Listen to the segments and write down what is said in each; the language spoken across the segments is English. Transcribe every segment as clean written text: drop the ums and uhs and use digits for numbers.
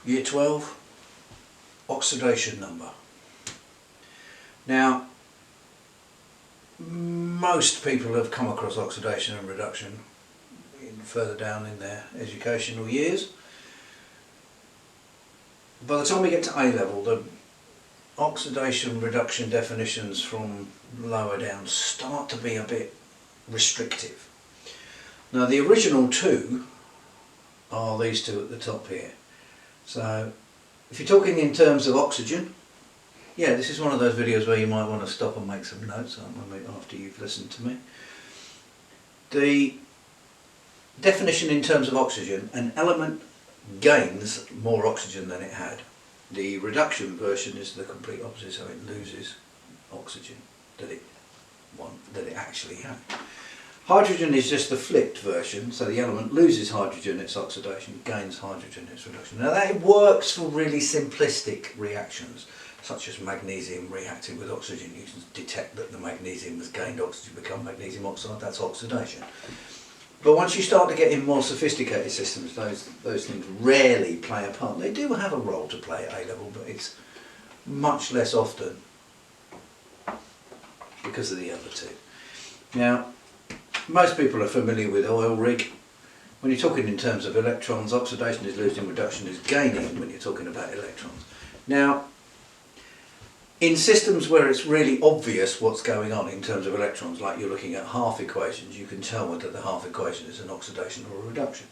Year 12, oxidation number. Now, most people have come across oxidation and reduction further down in their educational years. By the time we get to A level, the oxidation reduction definitions from lower down start to be a bit restrictive. Now the original two are these two at the top here. So if you're talking in terms of oxygen, yeah, this is one of those videos where you might want to stop and make some notes after you've listened to me. The definition in terms of oxygen, an element gains more oxygen than it had. The reduction version is the complete opposite, so it loses oxygen that it actually had. Hydrogen is just the flipped version, so the element loses hydrogen its oxidation, gains hydrogen its reduction. Now that works for really simplistic reactions, such as magnesium reacting with oxygen. You can detect that the magnesium has gained oxygen, become magnesium oxide, that's oxidation. But once you start to get in more sophisticated systems, those things rarely play a part. They do have a role to play at A level, but it's much less often because of the other two. Now, most people are familiar with oil rig. When you're talking in terms of electrons, oxidation is losing, reduction is gaining when you're talking about electrons. Now, in systems where it's really obvious what's going on in terms of electrons, like you're looking at half equations, you can tell whether the half equation is an oxidation or a reduction.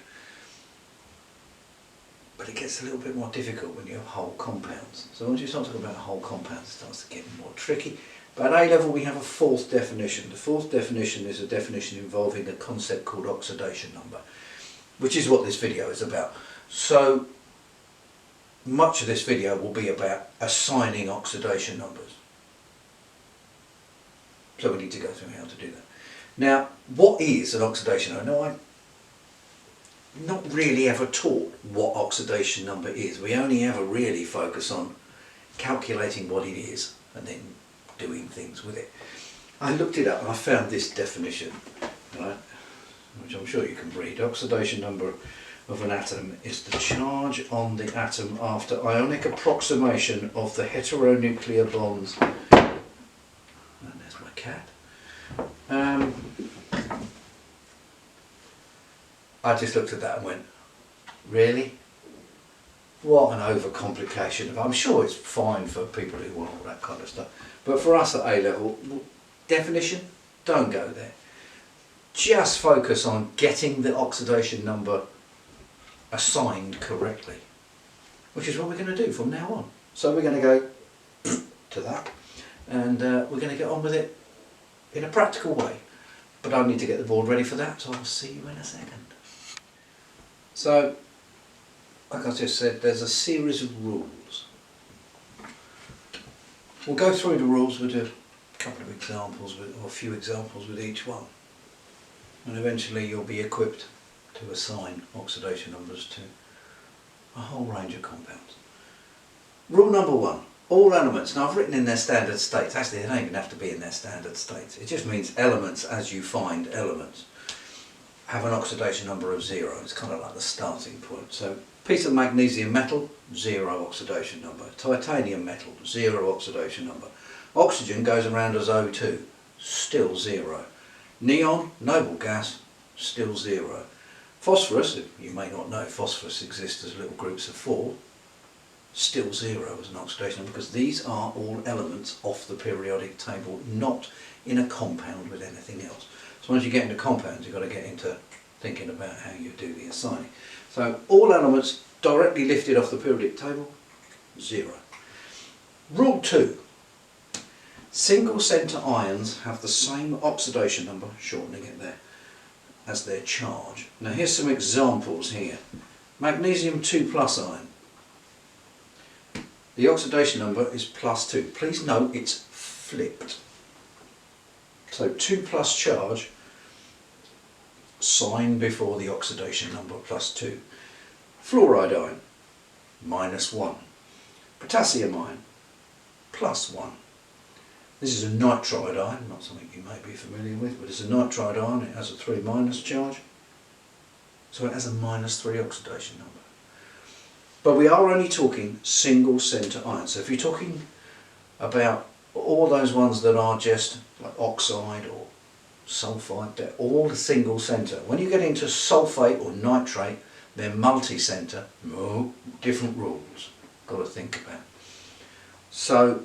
But it gets a little bit more difficult when you have whole compounds. So once you start talking about whole compounds, it starts to get more tricky. But at A level we have a fourth definition. The fourth definition is a definition involving a concept called oxidation number, which is what this video is about. So much of this video will be about assigning oxidation numbers. So we need to go through how to do that. Now, what is an oxidation number? Now, I'm not really ever taught what oxidation number is. We only ever really focus on calculating what it is and then doing things with it. I looked it up and I found this definition, right, which I'm sure you can read. Oxidation number of an atom is the charge on the atom after ionic approximation of the heteronuclear bonds. And there's my cat. I just looked at that and went, really? What an overcomplication. I'm sure it's fine for people who want all that kind of stuff. But for us at A level, definition, don't go there. Just focus on getting the oxidation number assigned correctly, which is what we're going to do from now on. So we're going to go to that and we're going to get on with it in a practical way, but I need to get the board ready for that, so I'll see you in a second. So like I just said, there's a series of rules. We'll go through the rules, we'll do a couple of examples or a few examples with each one, and eventually you'll be equipped to assign oxidation numbers to a whole range of compounds. Rule number one, all elements, now I've written in their standard states, actually they don't even have to be in their standard states, it just means elements as you find elements have an oxidation number of 0, it's kind of like the starting point. So piece of magnesium metal, 0 oxidation number, titanium metal, 0 oxidation number, oxygen goes around as O2, still 0, neon, noble gas, still 0. Phosphorus, you may not know, phosphorus exists as little groups of 4, still 0 as an oxidation number, because these are all elements off the periodic table, not in a compound with anything else. So once you get into compounds, you've got to get into thinking about how you do the assigning. So all elements directly lifted off the periodic table, 0. Rule 2. Single centre ions have the same oxidation number, shortening it there, as their charge. Now here's some examples here. Magnesium 2+ ion. The oxidation number is +2. Please note it's flipped. So 2+ charge, sign before the oxidation number +2. Fluoride ion, -1. Potassium ion, +1. This is a nitride ion, not something you may be familiar with, but it's a nitride ion, it has a 3- charge, so it has a -3 oxidation number. But we are only talking single centre ions. So if you're talking about all those ones that are just like oxide or sulfide, they're all single centre. When you get into sulfate or nitrate, they're multi-centre. No, different rules. Got to think about. So,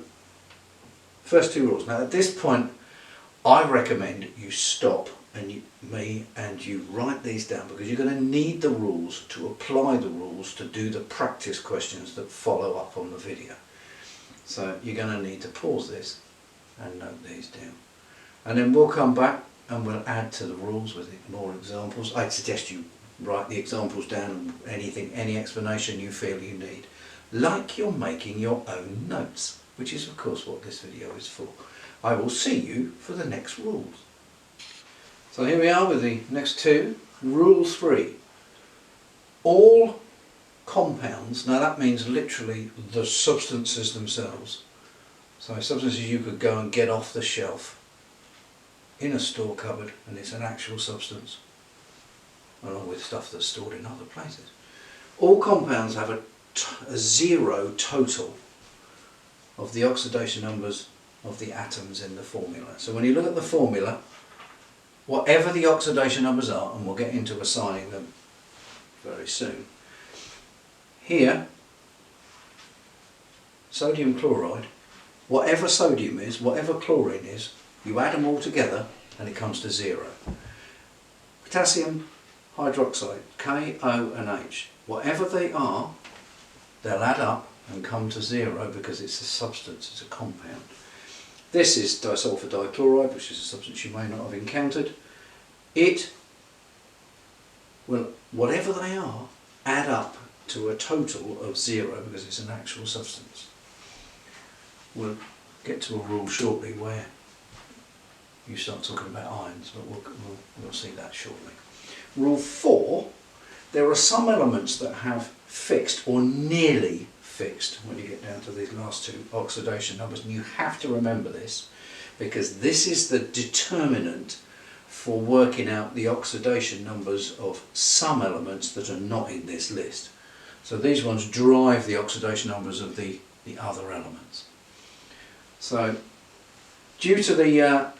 first two rules. Now at this point, I recommend you stop and you write these down, because you're going to need the rules to apply the rules to do the practice questions that follow up on the video. So you're going to need to pause this and note these down. And then we'll come back and we'll add to the rules with more examples. I'd suggest you write the examples down and any explanation you feel you need, like you're making your own notes, which is of course what this video is for. I will see you for the next rules. So here we are with the next two. Rule 3. All compounds, now that means literally the substances themselves. So substances you could go and get off the shelf in a store cupboard, and it's an actual substance, along with stuff that's stored in other places. All compounds have a zero total of the oxidation numbers of the atoms in the formula. So when you look at the formula, whatever the oxidation numbers are, and we'll get into assigning them very soon. Here, sodium chloride, whatever sodium is, whatever chlorine is, you add them all together and it comes to 0. Potassium hydroxide, K, O and H, whatever they are, they'll add up and come to 0 because it's a substance, it's a compound. This is disulfur dichloride, which is a substance you may not have encountered. It will, whatever they are, add up to a total of 0 because it's an actual substance. We'll get to a rule shortly where you start talking about ions, but we'll see that shortly. Rule 4, there are some elements that have fixed or nearly fixed when you get down to these last two oxidation numbers, and you have to remember this because this is the determinant for working out the oxidation numbers of some elements that are not in this list. So these ones drive the oxidation numbers of the other elements. So due to the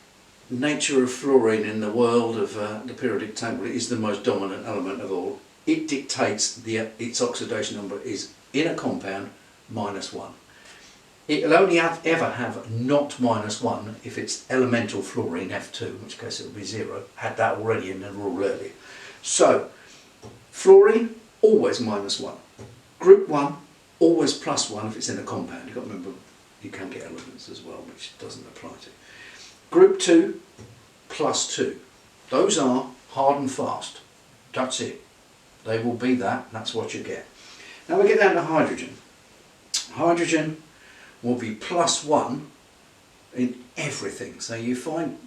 nature of fluorine in the world of the periodic table, it is the most dominant element of all. It dictates its oxidation number is in a compound -1. It will only ever have not -1 if it's elemental fluorine F2, in which case it will be 0. Had that already in the rule earlier. So fluorine always -1. Group 1 always +1 if it's in a compound. You've got to remember you can get elements as well, which doesn't apply to. Group 2 +2. Those are hard and fast. That's it. They will be that. That's what you get. Now we get down to hydrogen. Hydrogen will be +1 in everything. So you find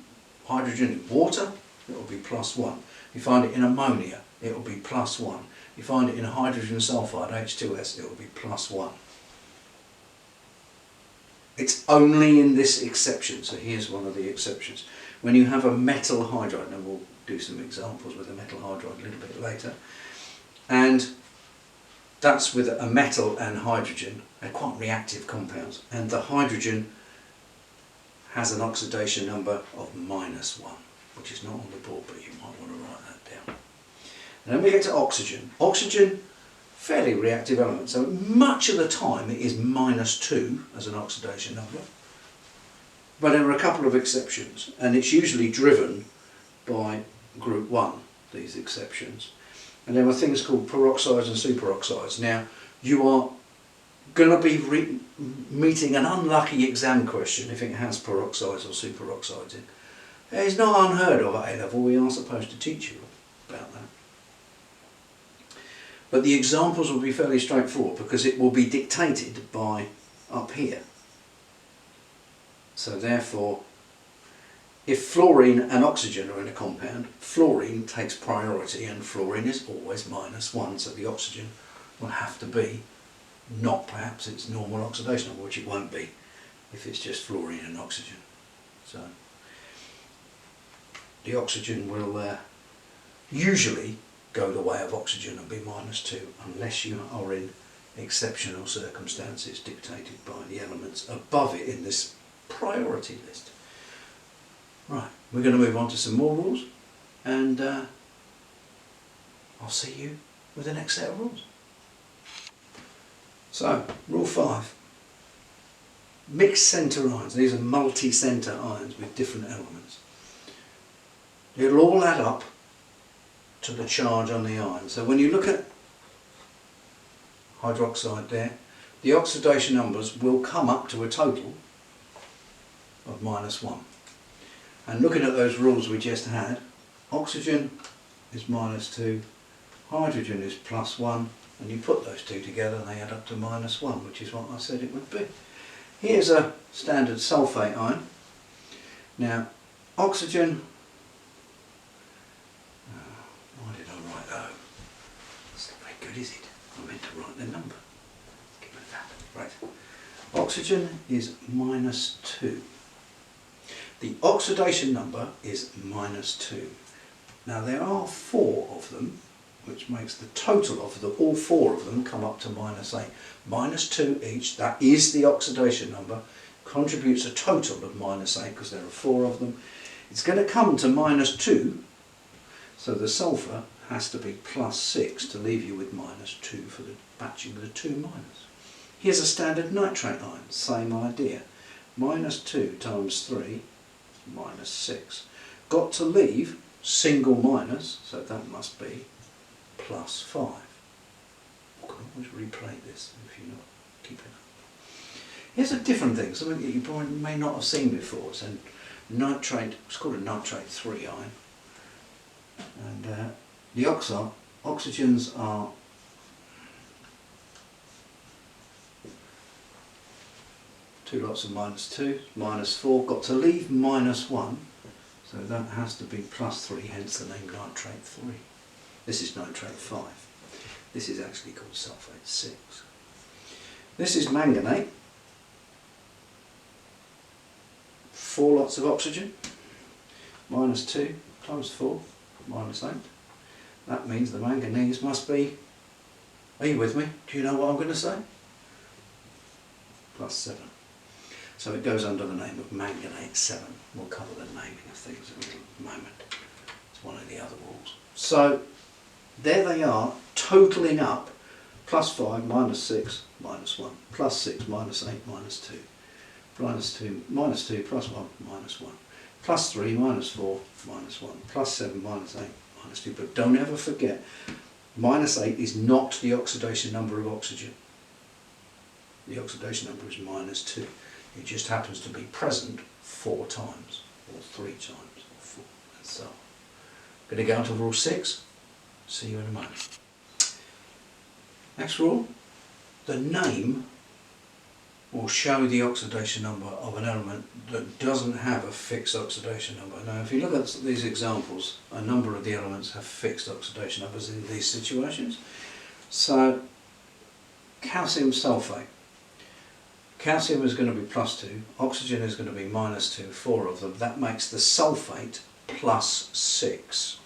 hydrogen in water, it will be +1. You find it in ammonia, it will be +1. You find it in hydrogen sulfide, H2S, it will be +1. It's only in this exception, so here's one of the exceptions. When you have a metal hydride, and we'll do some examples with a metal hydride a little bit later, and that's with a metal and hydrogen. They're quite reactive compounds, and the hydrogen has an oxidation number of -1, which is not on the board, but you might want to write that down. And then we get to oxygen. Oxygen, fairly reactive element, so much of the time it is -2 as an oxidation number, but there are a couple of exceptions, and it's usually driven by group 1, these exceptions. And there are things called peroxides and superoxides. Now, you are going to be meeting an unlucky exam question if it has peroxides or superoxides in. It's not unheard of at A-level, we are supposed to teach you about that. But the examples will be fairly straightforward because it will be dictated by up here. So therefore, if fluorine and oxygen are in a compound, fluorine takes priority, and fluorine is always -1, so the oxygen will have to be not perhaps its normal oxidation number, which it won't be if it's just fluorine and oxygen. So the oxygen will usually go the way of oxygen and be -2 unless you are in exceptional circumstances dictated by the elements above it in this priority list. Right, we're going to move on to some more rules, and I'll see you with the next set of rules. So, rule 5. Mixed centre ions. These are multi-centre ions with different elements. It'll all add up to the charge on the ion. So when you look at hydroxide there, the oxidation numbers will come up to a total of -1. And looking at those rules we just had, oxygen is -2, hydrogen is +1, and you put those two together and they add up to -1, which is what I said it would be. Here's a standard sulfate ion. Now, oxygen, why did I write O? That's not very good, is it? I meant to write the number. Give it that. Right. Oxygen is -2. The oxidation number is -2. Now there are 4 of them, which makes the total of all 4 of them come up to -8. -2 each, that is the oxidation number, contributes a total of -8 because there are 4 of them. It's going to come to -2, so the sulfur has to be +6 to leave you with -2 for the batching of the 2 minus. Here's a standard nitrate ion, same idea. -2 times 3 is -6. Got to leave single minus, so that must be +5. You can always replay this if you're not keeping up. Here's a different thing, something that you probably may not have seen before. It's a nitrate, it's called a nitrate 3 ion. And the oxygens are two lots of -2, -4, got to leave -1, so that has to be +3, hence the name nitrate 3. This is nitrate 5. This is actually called sulfate 6. This is manganate. 4 lots of oxygen. -2 times 4, -8. That means the manganese must be, are you with me? Do you know what I'm going to say? +7. So it goes under the name of manganate 7. We'll cover the naming of things in a moment. It's one of the other rules. So there they are, totalling up +5, -6, -1, +6, -8, -2, -2, -2, +1, -1, +3, -4, -1, +7, -8, -2. But don't ever forget, -8 is not the oxidation number of oxygen. The oxidation number is -2. It just happens to be present 4 times, or 3 times, or 4, and so on. Going to go on to rule 6. See you in a moment. Next rule, the name will show the oxidation number of an element that doesn't have a fixed oxidation number. Now if you look at these examples, a number of the elements have fixed oxidation numbers in these situations. So calcium sulfate. Calcium is going to be +2, oxygen is going to be -2, 4 of them. That makes the sulfate +6.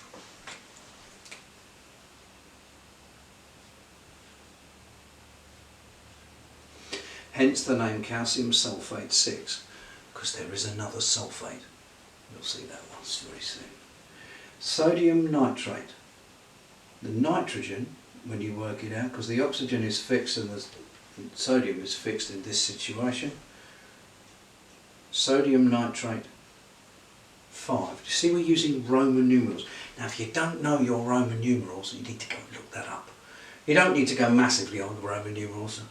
Hence the name calcium sulfate 6, because there is another sulfate. You'll see that once very soon. Sodium nitrate. The nitrogen, when you work it out, because the oxygen is fixed and the sodium is fixed in this situation. Sodium nitrate 5. Do you see we're using Roman numerals? Now if you don't know your Roman numerals, you need to go and look that up. You don't need to go massively on the Roman numerals.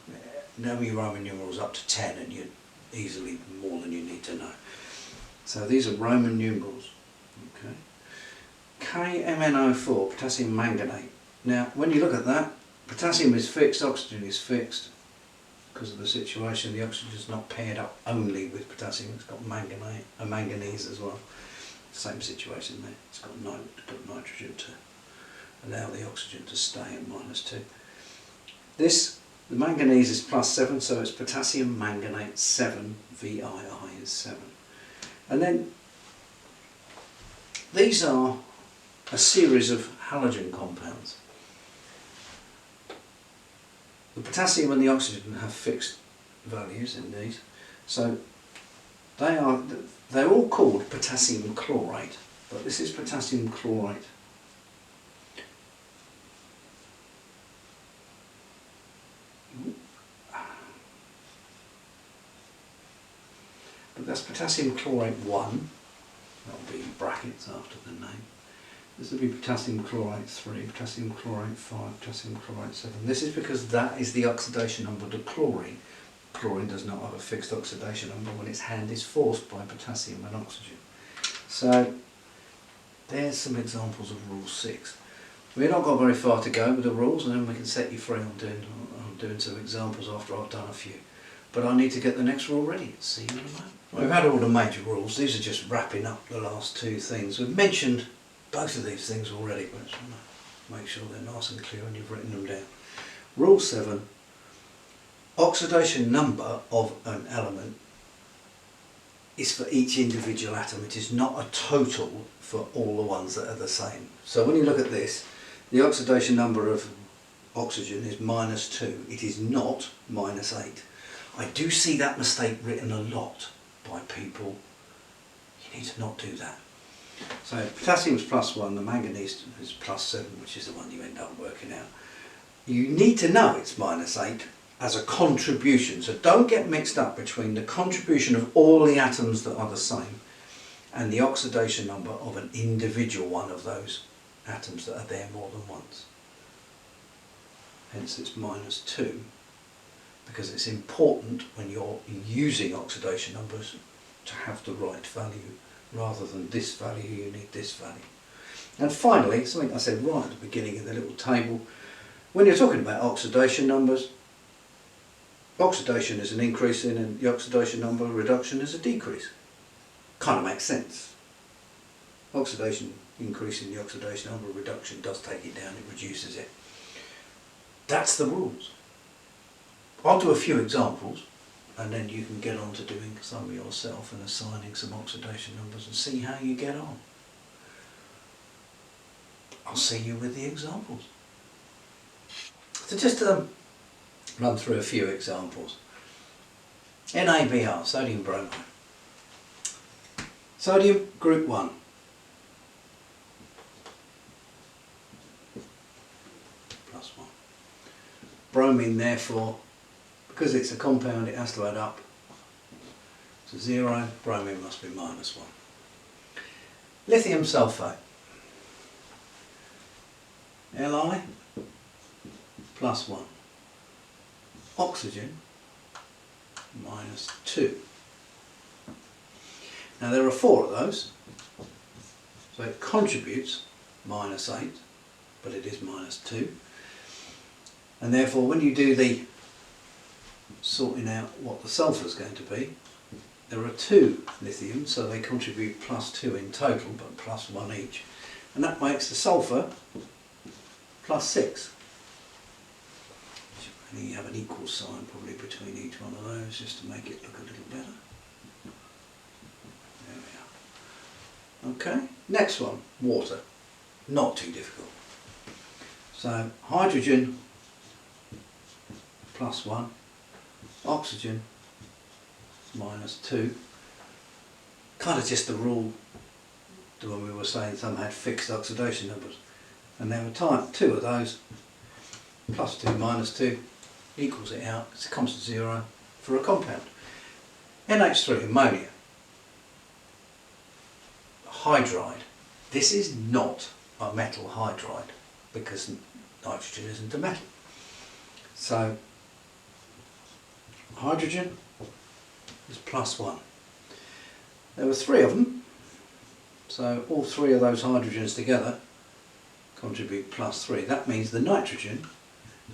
Know your Roman numerals up to 10 and you're easily more than you need to know. So these are Roman numerals. Okay. KMnO4, potassium manganate. Now when you look at that, potassium is fixed, oxygen is fixed. Because of the situation, the oxygen is not paired up only with potassium, it's got manganese as well. Same situation there, it's got nitrogen to allow the oxygen to stay at -2. The manganese is +7, so it's potassium manganate 7, VII is 7. And then these are a series of halogen compounds. the potassium and the oxygen have fixed values in these, so they're all called potassium chlorate, but this is potassium chlorate. But that's potassium chlorate 1, that'll be in brackets after the name. This will be potassium chlorate 3, potassium chlorate 5, potassium chlorate 7. This is because that is the oxidation number to chlorine. Chlorine does not have a fixed oxidation number when its hand is forced by potassium and oxygen. So there's some examples of rule 6. We've not got very far to go with the rules, and then we can set you free on doing some examples after I've done a few. But I need to get the next rule ready. See you in a moment. We've had all the major rules. These are just wrapping up the last two things. We've mentioned both of these things already, but I just want to make sure they're nice and clear and you've written them down. Rule 7. Oxidation number of an element is for each individual atom. It is not a total for all the ones that are the same. So when you look at this, the oxidation number of oxygen is -2. It is not -8. I do see that mistake written a lot by people. You need to not do that. So potassium is +1, the manganese is +7, which is the one you end up working out. You need to know it's -8 as a contribution, so don't get mixed up between the contribution of all the atoms that are the same and the oxidation number of an individual one of those atoms that are there more than once. Hence it's -2, because it's important when you're using oxidation numbers to have the right value. Rather than this value, you need this value. And finally, something I said right at the beginning of the little table, when you're talking about oxidation numbers, oxidation is an increase in the oxidation number, reduction is a decrease. Kind of makes sense. Oxidation, increase in the oxidation number, reduction does take it down, it reduces it. That's the rules. I'll do a few examples, and then you can get on to doing some yourself and assigning some oxidation numbers and see how you get on. I'll see you with the examples. So just run through a few examples. NaBr, sodium bromide. Sodium, group 1. +1. Bromine, therefore, because it's a compound, it has to add up to 0. Bromine must be -1. Lithium sulfate. Li +1. Oxygen -2. Now there are 4 of those, so it contributes -8, but it is -2. And therefore when you do the sorting out what the sulfur is going to be, there are 2 lithiums, so they contribute +2 in total, but +1 each. And that makes the sulfur +6. And you have an equal sign probably between each one of those just to make it look a little better. There we are. Okay, next one, water. Not too difficult. So hydrogen +1, oxygen -2. Kind of just the rule when we were saying some had fixed oxidation numbers. And there were 2 of those, +2 -2. Equals it out, it comes to 0 for a compound. Nh3 Ammonia Hydride. This is not a metal hydride because nitrogen isn't a metal. So hydrogen is +1. There were 3 of them, so all 3 of those hydrogens together contribute +3. That means the nitrogen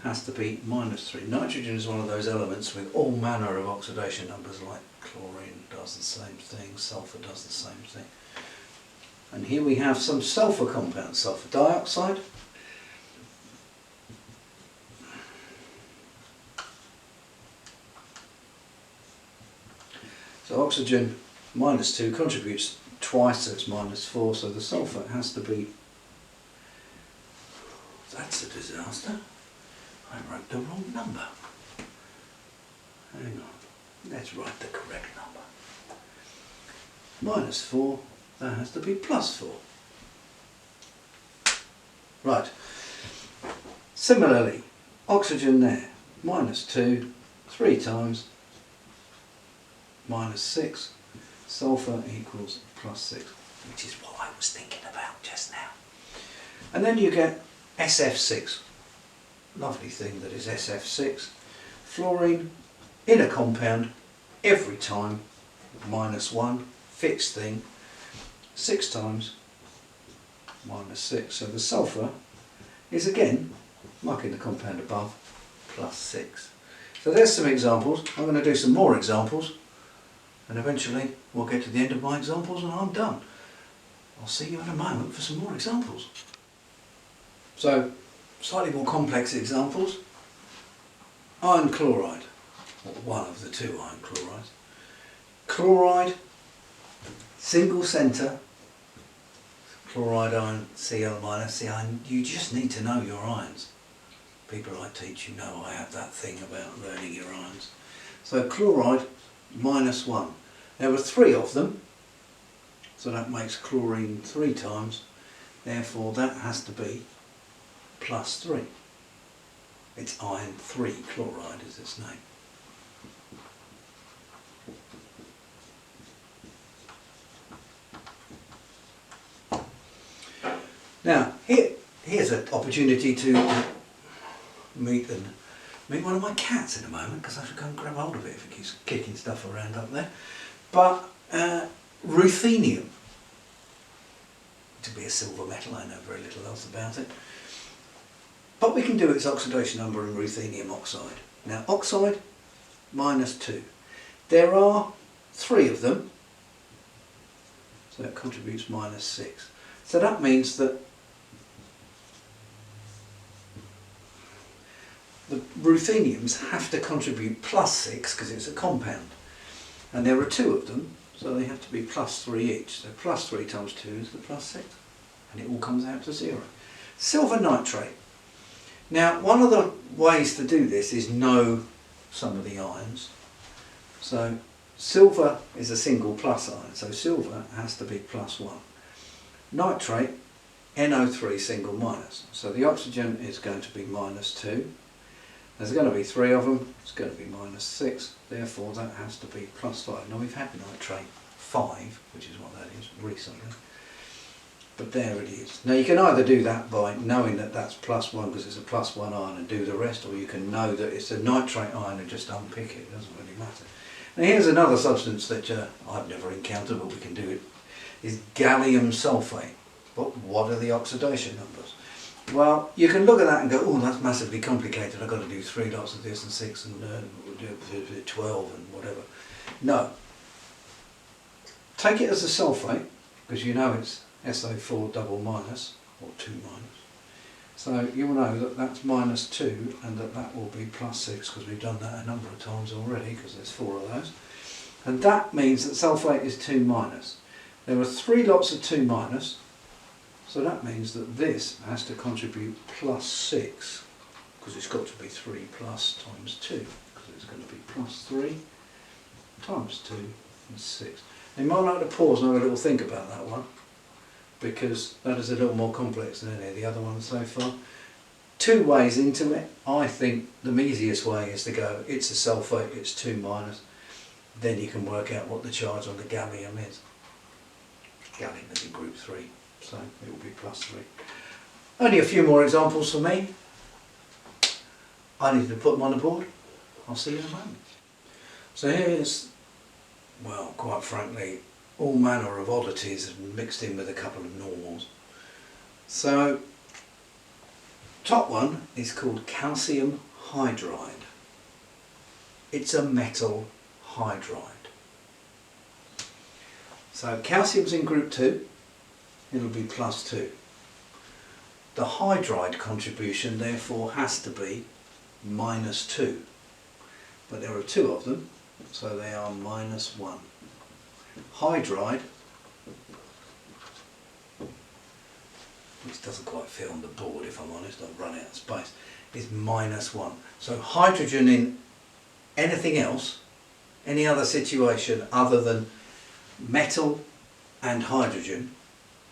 has to be -3. Nitrogen is one of those elements with all manner of oxidation numbers, like chlorine does the same thing, sulfur does the same thing. And here we have some sulfur compounds, sulfur dioxide, so oxygen -2 contributes twice, so it's -4, so the sulfur has to be, that's a disaster. I wrote the wrong number. Hang on, let's write the correct number. -4, that has to be +4. Right. Similarly, oxygen there, -2, 3 times, -6, sulfur equals +6, which is what I was thinking about just now. And then you get SF6, lovely thing that is SF6, fluorine in a compound every time, -1, fixed thing, 6 times, -6, so the sulfur is again, marking the compound above, +6. So there's some examples. I'm going to do some more examples and eventually we'll get to the end of my examples and I'm done. I'll see you in a moment for some more examples. So, slightly more complex examples. Iron chloride, or one of the 2 iron chlorides. Chloride, single centre, chloride ion, Cl minus, see, you just need to know your ions. People I teach, you know I have that thing about learning your ions. So chloride, -1. There were 3 of them, so that makes chlorine 3 times, therefore that has to be +3. It's iron 3 chloride is its name. Now, here's an opportunity to meet one of my cats in a moment, because I should go and grab hold of it if it keeps kicking stuff around up there. But ruthenium, to be a silver metal, I know very little else about it. But we can do its oxidation number in ruthenium oxide. Now, oxide, -2. There are 3 of them, so that contributes -6. So that means that the rutheniums have to contribute +6 because it's a compound. And there are 2 of them, so they have to be +3 each. So +3 times 2 is the +6. And it all comes out to 0. Silver nitrate. Now, one of the ways to do this is know some of the ions. So silver is a single plus ion, so silver has to be +1. Nitrate, NO3 single minus. So the oxygen is going to be -2. There's going to be 3 of them, it's going to be -6, therefore that has to be +5. Now we've had nitrate 5, which is what that is, recently. But there it is. Now you can either do that by knowing that that's +1 because it's a +1 ion and do the rest, or you can know that it's a nitrate ion and just unpick it, it doesn't really matter. Now here's another substance that I've never encountered, but we can do it, is Gallium Sulfate. But what are the oxidation numbers? Well, you can look at that and go, oh, that's massively complicated, I've got to do 3 lots of this and 6 and 12 and whatever. No. Take it as a sulfate, because you know it's SO4 double minus, or 2 minus. So you'll know that that's -2 and that will be +6, because we've done that a number of times already, because there's 4 of those. And that means that sulfate is 2 minus. There are 3 lots of 2 minus, so that means that this has to contribute +6, because it's got to be 3 plus times 2, because it's going to be +3 times 2 and 6. You might like to pause and have a little think about that one, because that is a little more complex than any of the other ones so far. 2 ways into it. I think the easiest way is to go, it's a sulfate, it's 2 minus, then you can work out what the charge on the gallium is. Gallium is in group 3, so it will be +3. Only a few more examples for me. I need to put them on the board. I'll see you in a moment. So here's, well, quite frankly, all manner of oddities mixed in with a couple of normals. So, top one is called calcium hydride. It's a metal hydride. So calcium's in group 2, it'll be +2. The hydride contribution therefore has to be -2. But there are 2 of them, so they are -1. Hydride, it doesn't quite fit on the board if I'm honest, I've run out of space, is -1. So hydrogen in anything else, any other situation other than metal and hydrogen,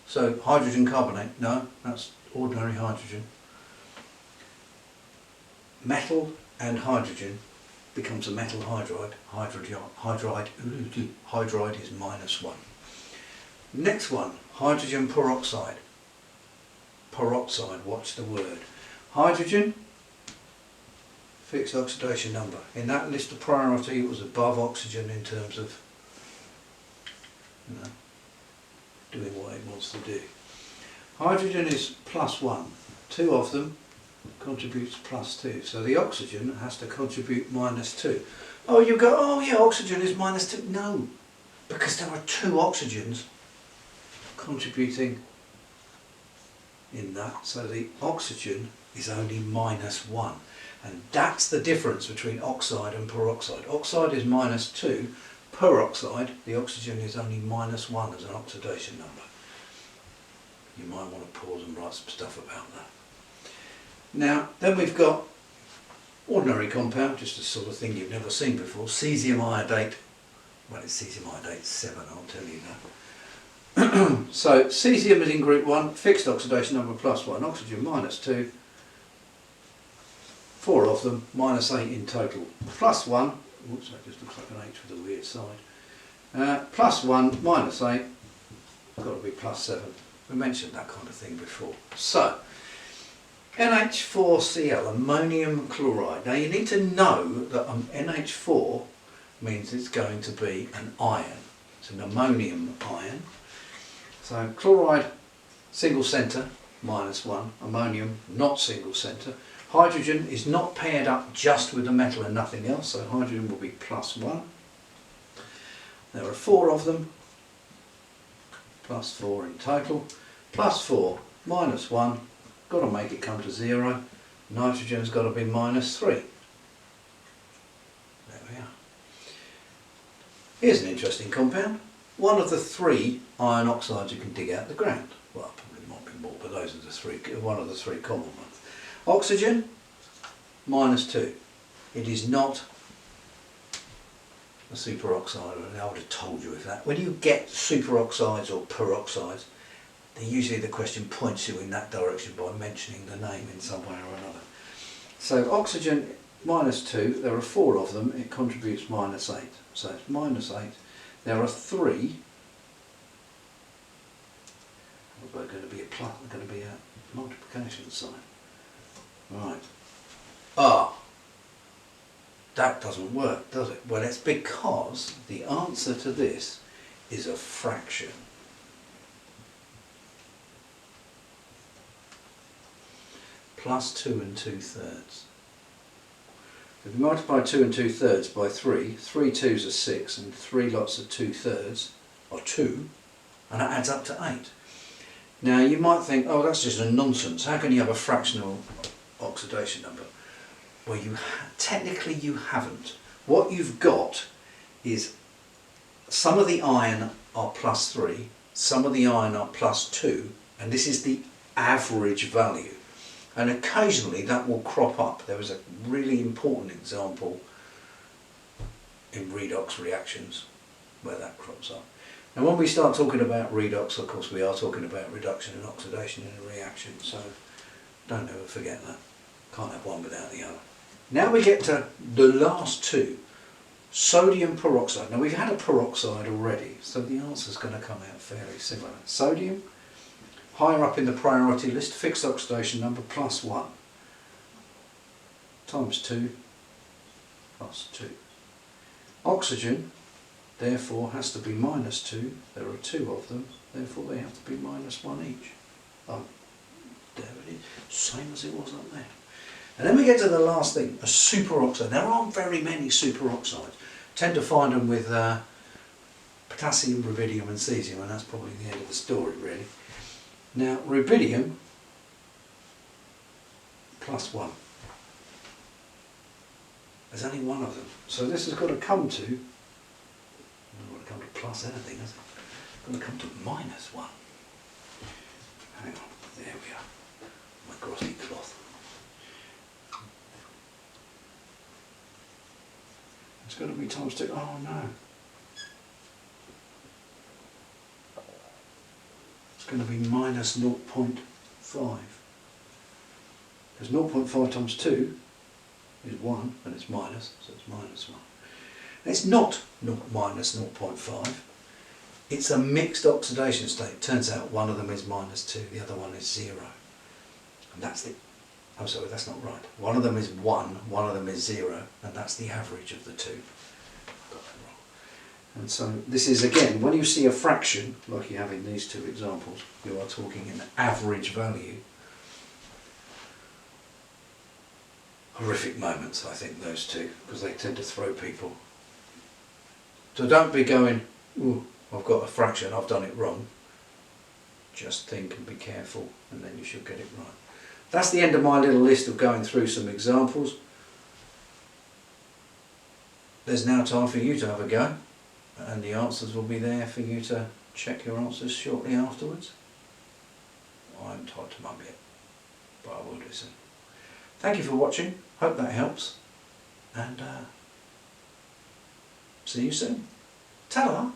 so hydrogen carbonate, no, that's ordinary hydrogen. Metal and hydrogen becomes a metal hydride. Hydride is -1. Next one, hydrogen peroxide. Peroxide, watch the word. Hydrogen, fixed oxidation number. In that list of priority it was above oxygen in terms of, you know, doing what it wants to do. Hydrogen is +1. 2 of them contributes +2. So the oxygen has to contribute -2. Oh, you go, oh yeah, oxygen is -2. No, because there are 2 oxygens contributing in that. So the oxygen is only -1. And that's the difference between oxide and peroxide. Oxide is -2. Peroxide, the oxygen is only -1 as an oxidation number. You might want to pause and write some stuff about that. Now, then we've got ordinary compound, just a sort of thing you've never seen before. Cesium iodate. Well, it's cesium iodate 7, I'll tell you that. So, cesium is in group 1, fixed oxidation number +1, oxygen -2. 4 of them, -8 in total. +1, oops, that just looks like an H with a weird side. +1, -8, got to be +7. We mentioned that kind of thing before. So, NH4Cl, ammonium chloride. Now you need to know that NH4 means it's going to be an ion. It's an ammonium ion. So chloride, single centre, -1. Ammonium, not single centre. Hydrogen is not paired up just with the metal and nothing else, so hydrogen will be +1. There are 4 of them, +4 in total. +4, -1, got to make it come to 0. Nitrogen's got to be -3. There we are. Here's an interesting compound. One of the 3 iron oxides you can dig out of the ground. Well, probably might be more, but those are the 3. One of the 3 common ones. Oxygen, -2. It is not a superoxide. I would have told you if that. When you get superoxides or peroxides, usually the question points you in that direction by mentioning the name in some way or another. So oxygen, -2. There are 4 of them. It contributes -8. So it's -8. There are 3. There's going to be a plus. There's going to be a multiplication sign. Right. That doesn't work, does it? Well, it's because the answer to this is a fraction. +2 2/3. If you multiply 2 2/3 by 3, 3 2s are 6 and 3 lots of 2/3 are 2, and that adds up to 8. Now you might think, oh, that's just a nonsense. How can you have a fractional oxidation number? Well, technically you haven't. What you've got is some of the iron are +3, some of the iron are +2, and this is the average value. And occasionally that will crop up. There was a really important example in redox reactions where that crops up. Now when we start talking about redox, of course we are talking about reduction and oxidation in a reaction, so don't ever forget that. Can't have one without the other. Now we get to the last 2. Sodium peroxide. Now we've had a peroxide already, so the answer's going to come out fairly similar. Sodium, higher up in the priority list, fixed oxidation number +1. Times 2 +2. Oxygen, therefore, has to be -2. There are 2 of them, therefore they have to be -1 each. Oh, there it is. Same as it was up there. And then we get to the last thing, a superoxide. There aren't very many superoxides. Tend to find them with potassium, rubidium and cesium, and that's probably the end of the story really. Now rubidium, +1. There's only 1 of them. So this has got to come to, not got to come to plus anything, has it? It's got to come to -1. Hang on, there we are. It's got to be times 2. Oh no. It's going to be minus 0.5. Because 0.5 times 2 is 1, and it's minus, so it's minus 1. And it's not minus 0.5. It's a mixed oxidation state. Turns out one of them is minus 2, the other one is 0. And that's it. I'm sorry, that's not right. One of them is 1, one of them is 0, and that's the average of the two. Got that wrong. And so this is, again, when you see a fraction, like you have in these two examples, you are talking an average value. Horrific moments, I think, those two, because they tend to throw people. So don't be going, ooh, I've got a fraction, I've done it wrong. Just think and be careful, and then you should get it right. That's the end of my little list of going through some examples. There's now time for you to have a go, and the answers will be there for you to check your answers shortly afterwards. I haven't typed them up yet, but I will do soon. Thank you for watching, hope that helps, and see you soon. Ta-da!